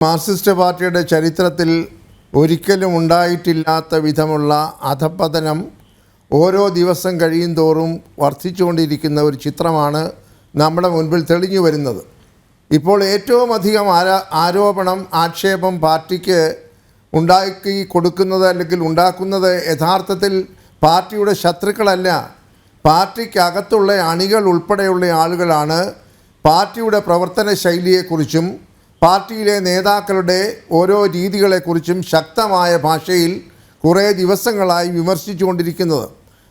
Marxist പാർട്ടിയുടെ ചരിത്രത്തിൽ ഒരിക്കലും ഉണ്ടായിട്ടില്ലാത്ത വിധമുള്ള അധപ്പതനം ഓരോ ദിവസം കഴിയും തോറും വർദ്ധിച്ചുകൊണ്ടിരിക്കുന്ന ഒരു ചിത്രമാണ് നമ്മുടെ മുൻപിൽ തെളിഞ്ഞു വരുന്നത്. ഇപ്പോൾ ഏറ്റവും അധികം ആക്ഷേപം പാർട്ടിക്ക് ഉണ്ടാക്കി കൊടുക്കുന്നത് അല്ലെങ്കിൽ ഉണ്ടാക്കുന്നത് യഥാർത്ഥത്തിൽ പാർട്ടിയുടെ ശത്രുക്കളല്ല, പാർട്ടിക്കകത്തുള്ള അണികൾ ഉൾപ്പെടെയുള്ള ആളുകളാണ്. പാർട്ടിയുടെ പ്രവർത്തന ശൈലിയെക്കുറിച്ചും പാർട്ടിയിലെ നേതാക്കളുടെ ഓരോ രീതികളെക്കുറിച്ചും ശക്തമായ ഭാഷയിൽ കുറേ ദിവസങ്ങളായി വിമർശിച്ചുകൊണ്ടിരിക്കുന്നത്.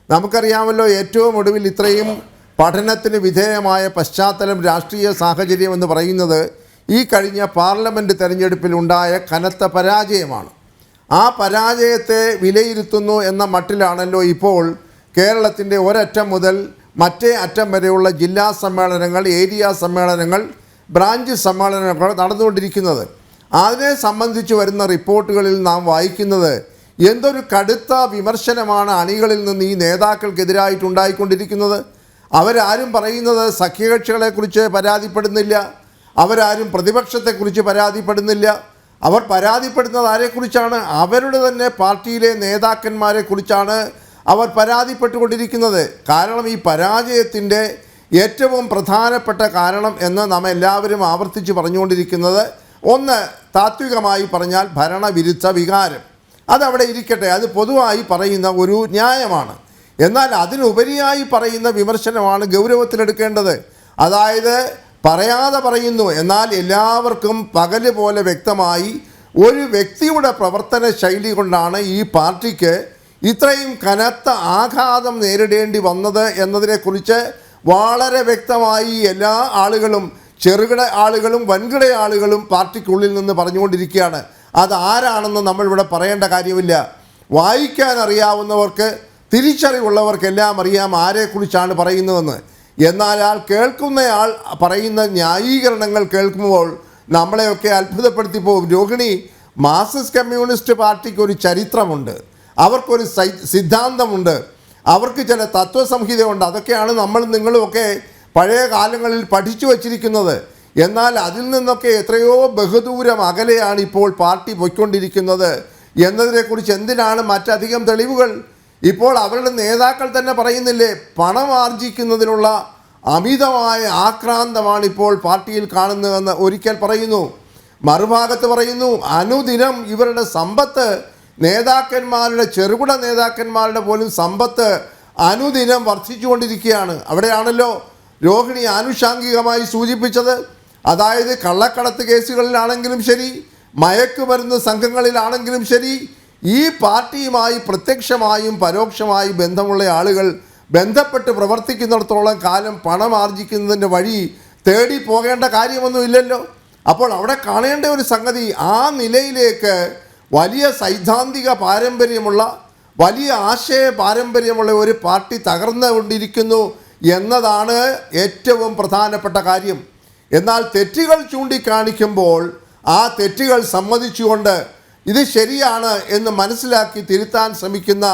നമുക്കറിയാമല്ലോ, ഏറ്റവും ഒടുവിൽ ഇത്രയും പഠനത്തിന് വിധേയമായ പശ്ചാത്തലം, രാഷ്ട്രീയ സാഹചര്യം എന്ന് പറയുന്നത് ഈ കഴിഞ്ഞ പാർലമെൻറ്റ് തെരഞ്ഞെടുപ്പിലുണ്ടായ കനത്ത പരാജയമാണ്. ആ പരാജയത്തെ വിലയിരുത്തുന്നു എന്ന മട്ടിലാണല്ലോ ഇപ്പോൾ കേരളത്തിൻ്റെ ഒരറ്റം മുതൽ മറ്റേ അറ്റം വരെയുള്ള ജില്ലാ സമ്മേളനങ്ങൾ, ഏരിയ സമ്മേളനങ്ങൾ, ബ്രാഞ്ച് സമ്മേളനങ്ങൾ നടന്നുകൊണ്ടിരിക്കുന്നത്. അതിനെ സംബന്ധിച്ച് വരുന്ന റിപ്പോർട്ടുകളിൽ നാം വായിക്കുന്നത് എന്തൊരു കടുത്ത വിമർശനമാണ് അണികളിൽ നിന്ന് ഈ നേതാക്കൾക്കെതിരായിട്ടുണ്ടായിക്കൊണ്ടിരിക്കുന്നത്. അവരാരും പറയുന്നത് സഖ്യകക്ഷികളെക്കുറിച്ച് പരാതിപ്പെടുന്നില്ല, അവരാരും പ്രതിപക്ഷത്തെക്കുറിച്ച് പരാതിപ്പെടുന്നില്ല. അവർ പരാതിപ്പെടുന്നത് ആരെക്കുറിച്ചാണ്? അവരുടെ തന്നെ പാർട്ടിയിലെ നേതാക്കന്മാരെക്കുറിച്ചാണ് അവർ പരാതിപ്പെട്ടുകൊണ്ടിരിക്കുന്നത്. കാരണം ഈ പരാജയത്തിൻ്റെ ഏറ്റവും പ്രധാനപ്പെട്ട കാരണം എന്ന് നാം എല്ലാവരും ആവർത്തിച്ച് പറഞ്ഞുകൊണ്ടിരിക്കുന്നത്, ഒന്ന്, താത്വികമായി പറഞ്ഞാൽ ഭരണവിരുദ്ധ വികാരം. അതവിടെ ഇരിക്കട്ടെ, അത് പൊതുവായി പറയുന്ന ഒരു ന്യായമാണ്. എന്നാൽ അതിനുപരിയായി പറയുന്ന വിമർശനമാണ് ഗൗരവത്തിലെടുക്കേണ്ടത്. അതായത് പറയാതെ പറയുന്നു, എന്നാൽ എല്ലാവർക്കും പകല് പോലെ വ്യക്തമായി ഒരു വ്യക്തിയുടെ പ്രവർത്തന ശൈലി കൊണ്ടാണ് ഈ പാർട്ടിക്ക് ഇത്രയും കനത്ത ആഘാതം നേരിടേണ്ടി വന്നത് എന്നതിനെക്കുറിച്ച് വളരെ വ്യക്തമായി എല്ലാ ആളുകളും, ചെറുകിട ആളുകളും വൻകിട ആളുകളും പാർട്ടിക്കുള്ളിൽ നിന്ന് പറഞ്ഞുകൊണ്ടിരിക്കുകയാണ്. അതാരാണെന്ന് നമ്മളിവിടെ പറയേണ്ട കാര്യമില്ല. വായിക്കാൻ അറിയാവുന്നവർക്ക്, തിരിച്ചറിവുള്ളവർക്കെല്ലാം അറിയാം ആരെക്കുറിച്ചാണ് പറയുന്നതെന്ന്. എന്നാൽ കേൾക്കുന്നയാൾ പറയുന്ന ന്യായീകരണങ്ങൾ കേൾക്കുമ്പോൾ നമ്മളെയൊക്കെ അത്ഭുതപ്പെടുത്തി പോകും. രോഹിണി, മാർക്സിസ്റ്റ് കമ്മ്യൂണിസ്റ്റ് പാർട്ടിക്ക് ഒരു ചരിത്രമുണ്ട്, അവർക്കൊരു സിദ്ധാന്തമുണ്ട്, അവർക്ക് ചില തത്വസംഹിതയുണ്ട്. അതൊക്കെയാണ് നമ്മൾ നിങ്ങളുമൊക്കെ പഴയ കാലങ്ങളിൽ പഠിച്ചു വച്ചിരിക്കുന്നത്. എന്നാൽ അതിൽ നിന്നൊക്കെ എത്രയോ ബഹുദൂരം അകലെയാണ് ഇപ്പോൾ പാർട്ടി പോയിക്കൊണ്ടിരിക്കുന്നത് എന്നതിനെക്കുറിച്ച് എന്തിനാണ് മറ്റധികം തെളിവുകൾ? ഇപ്പോൾ അവരുടെ നേതാക്കൾ തന്നെ പറയുന്നില്ലേ, പണം ആർജിക്കുന്നതിനുള്ള അമിതമായ ആക്രാന്തമാണ് ഇപ്പോൾ പാർട്ടിയിൽ കാണുന്നതെന്ന് ഒരിക്കൽ പറയുന്നു. മറുഭാഗത്ത് പറയുന്നു, അനുദിനം ഇവരുടെ സമ്പത്ത്, നേതാക്കന്മാരുടെ, ചെറുകിട നേതാക്കന്മാരുടെ പോലും സമ്പത്ത് അനുദിനം വർദ്ധിച്ചുകൊണ്ടിരിക്കുകയാണ്. അവിടെയാണല്ലോ രോഹിണി ആനുഷാംഗികമായി സൂചിപ്പിച്ചത്. അതായത് കള്ളക്കടത്ത് കേസുകളിലാണെങ്കിലും ശരി, മയക്കുമരുന്ന് സംഘങ്ങളിലാണെങ്കിലും ശരി, ഈ പാർട്ടിയുമായി പ്രത്യക്ഷമായും പരോക്ഷമായും ബന്ധമുള്ള ആളുകൾ ബന്ധപ്പെട്ട് പ്രവർത്തിക്കുന്നിടത്തോളം കാലം പണം ആർജിക്കുന്നതിൻ്റെ വഴി തേടി പോകേണ്ട കാര്യമൊന്നുമില്ലല്ലോ. അപ്പോൾ അവിടെ കാണേണ്ട ഒരു സംഗതി, ആ നിലയിലേക്ക് വലിയ സൈദ്ധാന്തിക പാരമ്പര്യമുള്ള, വലിയ ആശയ പാരമ്പര്യമുള്ള ഒരു പാർട്ടി തകർന്നുകൊണ്ടിരിക്കുന്നു എന്നതാണ് ഏറ്റവും പ്രധാനപ്പെട്ട കാര്യം. എന്നാൽ തെറ്റുകൾ ചൂണ്ടിക്കാണിക്കുമ്പോൾ ആ തെറ്റുകൾ സമ്മതിച്ചുകൊണ്ട് ഇത് ശരിയാണ് എന്ന് മനസ്സിലാക്കി തിരുത്താൻ ശ്രമിക്കുന്ന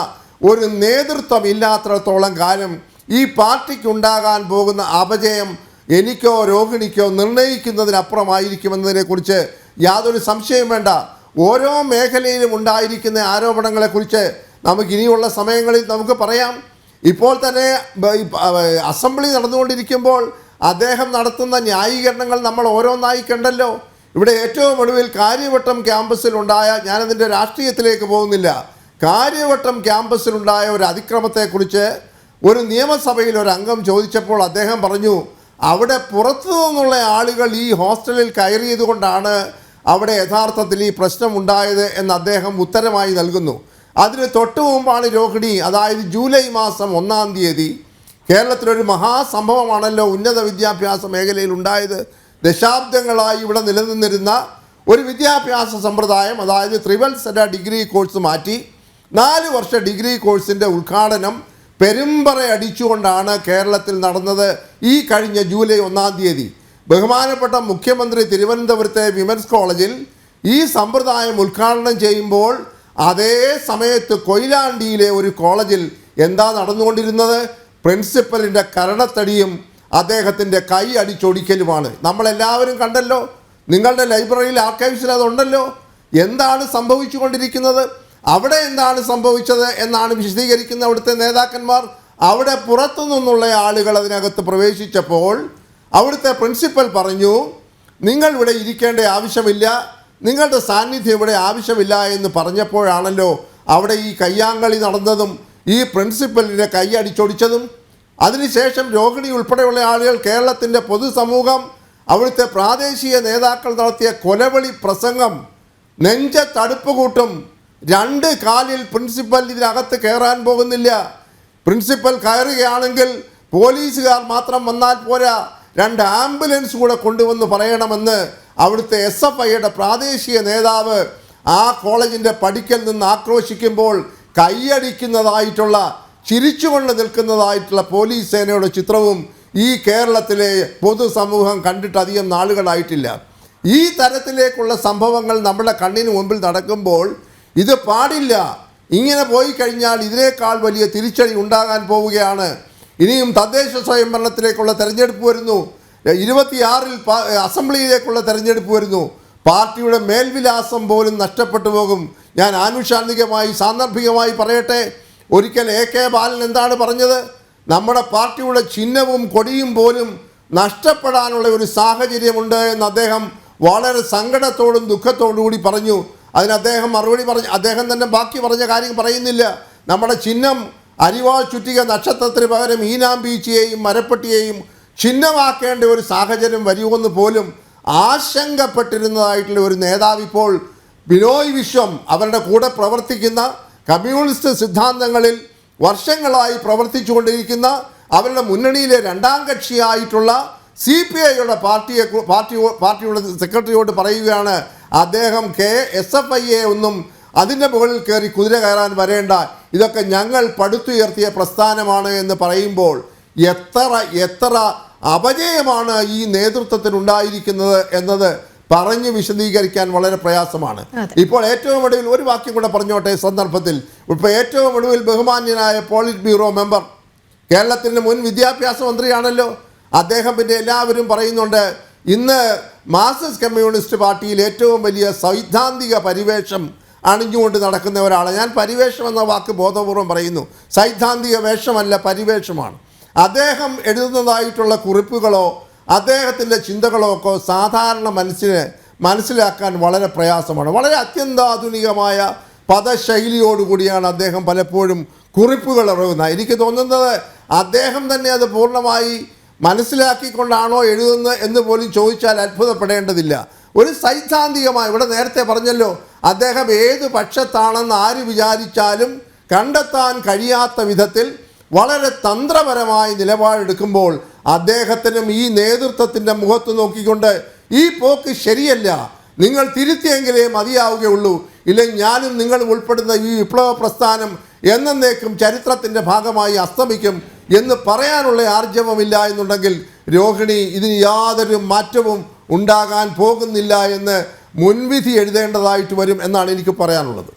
ഒരു നേതൃത്വം ഇല്ലാത്തിടത്തോളം കാലം ഈ പാർട്ടിക്കുണ്ടാകാൻ പോകുന്ന അപജയം എനിക്കോ രോഹിണിക്കോ നിർണ്ണയിക്കുന്നതിനപ്പുറമായിരിക്കുമെന്നതിനെക്കുറിച്ച് യാതൊരു സംശയവും വേണ്ട. ഓരോ മേഖലയിലും ഉണ്ടായിരിക്കുന്ന ആരോപണങ്ങളെക്കുറിച്ച് നമുക്കിനിയുള്ള സമയങ്ങളിൽ നമുക്ക് പറയാം. ഇപ്പോൾ തന്നെ അസംബ്ലി നടന്നുകൊണ്ടിരിക്കുമ്പോൾ അദ്ദേഹം നടത്തുന്ന ന്യായീകരണങ്ങൾ നമ്മൾ ഓരോന്നായി കണ്ടല്ലോ. ഇവിടെ ഏറ്റവും ഒടുവിൽ കാര്യവട്ടം ക്യാമ്പസിലുണ്ടായ, ഞാനതിൻ്റെ രാഷ്ട്രീയത്തിലേക്ക് പോകുന്നില്ല, കാര്യവട്ടം ക്യാമ്പസിലുണ്ടായ ഒരു അതിക്രമത്തെക്കുറിച്ച് ഒരു നിയമസഭയിൽ ഒരു അംഗം ചോദിച്ചപ്പോൾ അദ്ദേഹം പറഞ്ഞു, അവിടെ പുറത്തു നിന്നുള്ള ആളുകൾ ഈ ഹോസ്റ്റലിൽ കയറിയത് കൊണ്ടാണ് അവിടെ യഥാർത്ഥത്തിൽ ഈ പ്രശ്നമുണ്ടായത് എന്ന് അദ്ദേഹം ഉത്തരമായി നൽകുന്നു. അതിന് തൊട്ടു മുമ്പാണ് രോഹിണി, അതായത് ജൂലൈ മാസം 1-ാം തീയതി കേരളത്തിലൊരു മഹാസംഭവമാണല്ലോ ഉന്നത വിദ്യാഭ്യാസ മേഖലയിൽ ഉണ്ടായത്. ദശാബ്ദങ്ങളായി ഇവിടെ നിലനിന്നിരുന്ന ഒരു വിദ്യാഭ്യാസ സമ്പ്രദായം, അതായത് ത്രിവത്സര ഡിഗ്രി കോഴ്സ് മാറ്റി 4 വർഷ ഡിഗ്രി കോഴ്സിൻ്റെ ഉദ്ഘാടനം പെരുമ്പറയടിച്ചുകൊണ്ടാണ് കേരളത്തിൽ നടന്നത് ഈ കഴിഞ്ഞ ജൂലൈ 1-ാം തീയതി. ബഹുമാനപ്പെട്ട മുഖ്യമന്ത്രി തിരുവനന്തപുരത്തെ വിമൻസ് കോളേജിൽ ഈ സമ്പ്രദായം ഉദ്ഘാടനം ചെയ്യുമ്പോൾ അതേ സമയത്ത് കൊയിലാണ്ടിയിലെ ഒരു കോളേജിൽ എന്താ നടന്നുകൊണ്ടിരുന്നത്? പ്രിൻസിപ്പലിൻ്റെ കരണത്തടിയും അദ്ദേഹത്തിൻ്റെ കൈ അടിച്ചൊടിക്കലുമാണ്. നമ്മളെല്ലാവരും കണ്ടല്ലോ. നിങ്ങളുടെ ലൈബ്രറിയിൽ ആർക്കൈവ്സിൽ അതുണ്ടല്ലോ. എന്താണ് സംഭവിച്ചു കൊണ്ടിരിക്കുന്നത്, അവിടെ എന്താണ് സംഭവിച്ചത് എന്നാണ് വിശദീകരിക്കുന്ന അവിടുത്തെ നേതാക്കന്മാർ. അവിടെ പുറത്തു നിന്നുള്ള ആളുകൾ അതിനകത്ത് പ്രവേശിച്ചപ്പോൾ അവിടുത്തെ പ്രിൻസിപ്പൽ പറഞ്ഞു, നിങ്ങൾ ഇവിടെ ഇരിക്കേണ്ട ആവശ്യമില്ല, നിങ്ങളുടെ സാന്നിധ്യം ഇവിടെ ആവശ്യമില്ല എന്ന് പറഞ്ഞപ്പോഴാണല്ലോ അവിടെ ഈ കയ്യാങ്കളി നടന്നതും ഈ പ്രിൻസിപ്പലിൻ്റെ കൈ അടിച്ചൊടിച്ചതും. അതിനുശേഷം രോഹിണി ഉൾപ്പെടെയുള്ള ആളുകൾ, കേരളത്തിൻ്റെ പൊതുസമൂഹം, അവിടുത്തെ പ്രാദേശിക നേതാക്കൾ നടത്തിയ കൊലവിളി പ്രസംഗം നെഞ്ചത്തടുപ്പ് കൂട്ടും. 2 കാലിൽ പ്രിൻസിപ്പൽ ഇതിനകത്ത് കയറാൻ പോകുന്നില്ല. പ്രിൻസിപ്പൽ കയറുകയാണെങ്കിൽ പോലീസുകാർ മാത്രം വന്നാൽ പോരാ, 2 ആംബുലൻസ് കൂടെ കൊണ്ടുവന്ന് പറയണമെന്ന് അവിടുത്തെ SFIയുടെ പ്രാദേശിക നേതാവ് ആ കോളേജിൻ്റെ പടിക്കൽ നിന്ന് ആക്രോശിക്കുമ്പോൾ കൈയടിക്കുന്നതായിട്ടുള്ള, ചിരിച്ചുകൊണ്ട് നിൽക്കുന്നതായിട്ടുള്ള പോലീസ് സേനയുടെ ചിത്രവും ഈ കേരളത്തിലെ പൊതുസമൂഹം കണ്ടിട്ട് അധികം നാളുകളായിട്ടില്ല. ഈ തരത്തിലേക്കുള്ള സംഭവങ്ങൾ നമ്മുടെ കണ്ണിന് മുമ്പിൽ നടക്കുമ്പോൾ ഇത് പാടില്ല. ഇങ്ങനെ പോയി കഴിഞ്ഞാൽ ഇതിനേക്കാൾ വലിയ തിരിച്ചടി ഉണ്ടാകാൻ പോവുകയാണ്. ഇനിയും തദ്ദേശ സ്വയംഭരണത്തിലേക്കുള്ള തെരഞ്ഞെടുപ്പ് വരുന്നു, 26-ൽ അസംബ്ലിയിലേക്കുള്ള തെരഞ്ഞെടുപ്പ് വരുന്നു. പാർട്ടിയുടെ മേൽവിലാസം പോലും നഷ്ടപ്പെട്ടു പോകും. ഞാൻ ആനുഷാനികമായി സാന്ദർഭികമായി പറയട്ടെ, ഒരിക്കൽ AK ബാലൻ എന്താണ് പറഞ്ഞത്, നമ്മുടെ പാർട്ടിയുടെ ചിഹ്നവും കൊടിയും പോലും നഷ്ടപ്പെടാനുള്ള ഒരു സാഹചര്യമുണ്ട് എന്ന് അദ്ദേഹം വളരെ സങ്കടത്തോടും ദുഃഖത്തോടും കൂടി പറഞ്ഞു. അതിന് അദ്ദേഹം മറുപടി പറഞ്ഞു, അദ്ദേഹം തന്നെ ബാക്കി പറഞ്ഞ കാര്യം പറയുന്നില്ല. നമ്മുടെ ചിഹ്നം അരിവാൾ ചുറ്റിക നക്ഷത്രത്തിന് പകരം ഈനാമ്പീച്ചിയെയും മരപ്പെട്ടിയെയും ചിഹ്നമാക്കേണ്ട ഒരു സാഹചര്യം വരുമെന്ന് പോലും ആശങ്കപ്പെട്ടിരുന്നതായിട്ടുള്ള ഒരു നേതാവ് ഇപ്പോൾ ബിനോയ് വിശ്വം, അവരുടെ കൂടെ പ്രവർത്തിക്കുന്ന, കമ്മ്യൂണിസ്റ്റ് സിദ്ധാന്തങ്ങളിൽ വർഷങ്ങളായി പ്രവർത്തിച്ചുകൊണ്ടിരിക്കുന്ന, അവരുടെ മുന്നണിയിലെ 2ാം കക്ഷിയായിട്ടുള്ള CPIയുടെ പാർട്ടിയുടെ സെക്രട്ടറിയോട് പറയുകയാണ്, അദ്ദേഹം SFIയെ ഒന്നും അതിൻ്റെ മുകളിൽ കയറി കുതിര കയറാൻ വരേണ്ട, ഇതൊക്കെ ഞങ്ങൾ പടുത്തുയർത്തിയ പ്രസ്ഥാനമാണ് എന്ന് പറയുമ്പോൾ എത്ര അപജയമാണ് ഈ നേതൃത്വത്തിനുണ്ടായിരിക്കുന്നത് എന്നത് പറഞ്ഞ് വിശദീകരിക്കാൻ വളരെ പ്രയാസമാണ്. ഇപ്പോൾ ഏറ്റവും ഒടുവിൽ ഒരു വാക്യം കൂടെ പറഞ്ഞോട്ടെ സന്ദർഭത്തിൽ, ഇപ്പോൾ ഏറ്റവും ഒടുവിൽ ബഹുമാന്യനായ പോളിറ്റ് ബ്യൂറോ മെമ്പർ, കേരളത്തിൻ്റെ മുൻ വിദ്യാഭ്യാസ മന്ത്രിയാണല്ലോ അദ്ദേഹം, പിന്നെ എല്ലാവരും പറയുന്നുണ്ട് ഇന്ന് മാർക്സിസ്റ്റ് കമ്മ്യൂണിസ്റ്റ് പാർട്ടിയിൽ ഏറ്റവും വലിയ സൈദ്ധാന്തിക പരിവേഷം അണിഞ്ഞുകൊണ്ട് നടക്കുന്ന ഒരാളാണ്. ഞാൻ പരിവേഷം എന്ന വാക്ക് ബോധപൂർവം പറയുന്നു, സൈദ്ധാന്തിക വേഷമല്ല, പരിവേഷമാണ്. അദ്ദേഹം എഴുതുന്നതായിട്ടുള്ള കുറിപ്പുകളോ അദ്ദേഹത്തിൻ്റെ ചിന്തകളോ ഒക്കെ സാധാരണ മനസ്സിലാക്കാൻ വളരെ പ്രയാസമാണ്. വളരെ അത്യന്താധുനികമായ പദശൈലിയോടുകൂടിയാണ് അദ്ദേഹം പലപ്പോഴും കുറിപ്പുകൾ ഇറങ്ങുന്നത്. എനിക്ക് തോന്നുന്നത് അദ്ദേഹം തന്നെ അത് പൂർണ്ണമായി മനസ്സിലാക്കിക്കൊണ്ടാണോ എഴുതുന്നത് എന്ന് പോലും ചോദിച്ചാൽ അത്ഭുതപ്പെടേണ്ടതില്ല. ഒരു സൈദ്ധാന്തികമായി, ഇവിടെ നേരത്തെ പറഞ്ഞല്ലോ, അദ്ദേഹം ഏത് പക്ഷത്താണെന്ന് ആര് വിചാരിച്ചാലും കണ്ടെത്താൻ കഴിയാത്ത വിധത്തിൽ വളരെ തന്ത്രപരമായി നിലപാടെടുക്കുമ്പോൾ അദ്ദേഹത്തിനും ഈ നേതൃത്വത്തിൻ്റെ മുഖത്ത് നോക്കിക്കൊണ്ട് ഈ പോക്ക് ശരിയല്ല, നിങ്ങൾ തിരുത്തിയെങ്കിലേ മതിയാവുകയുള്ളൂ, ഇല്ലെങ്കിൽ ഞാനും നിങ്ങൾ ഉൾപ്പെടുന്ന ഈ വിപ്ലവ പ്രസ്ഥാനം എന്നേക്കും ചരിത്രത്തിൻ്റെ ഭാഗമായി അസ്തമിക്കും എന്ന് പറയാനുള്ള ആർജവമില്ല എന്നുണ്ടെങ്കിൽ രോഹിണി ഇതിന് യാതൊരു മാറ്റവും ഉണ്ടാകാൻ പോകുന്നില്ല എന്ന് മുൻവിധി എഴുതേണ്ടതായിട്ട് വരും എന്നാണ് എനിക്ക് പറയാനുള്ളത്.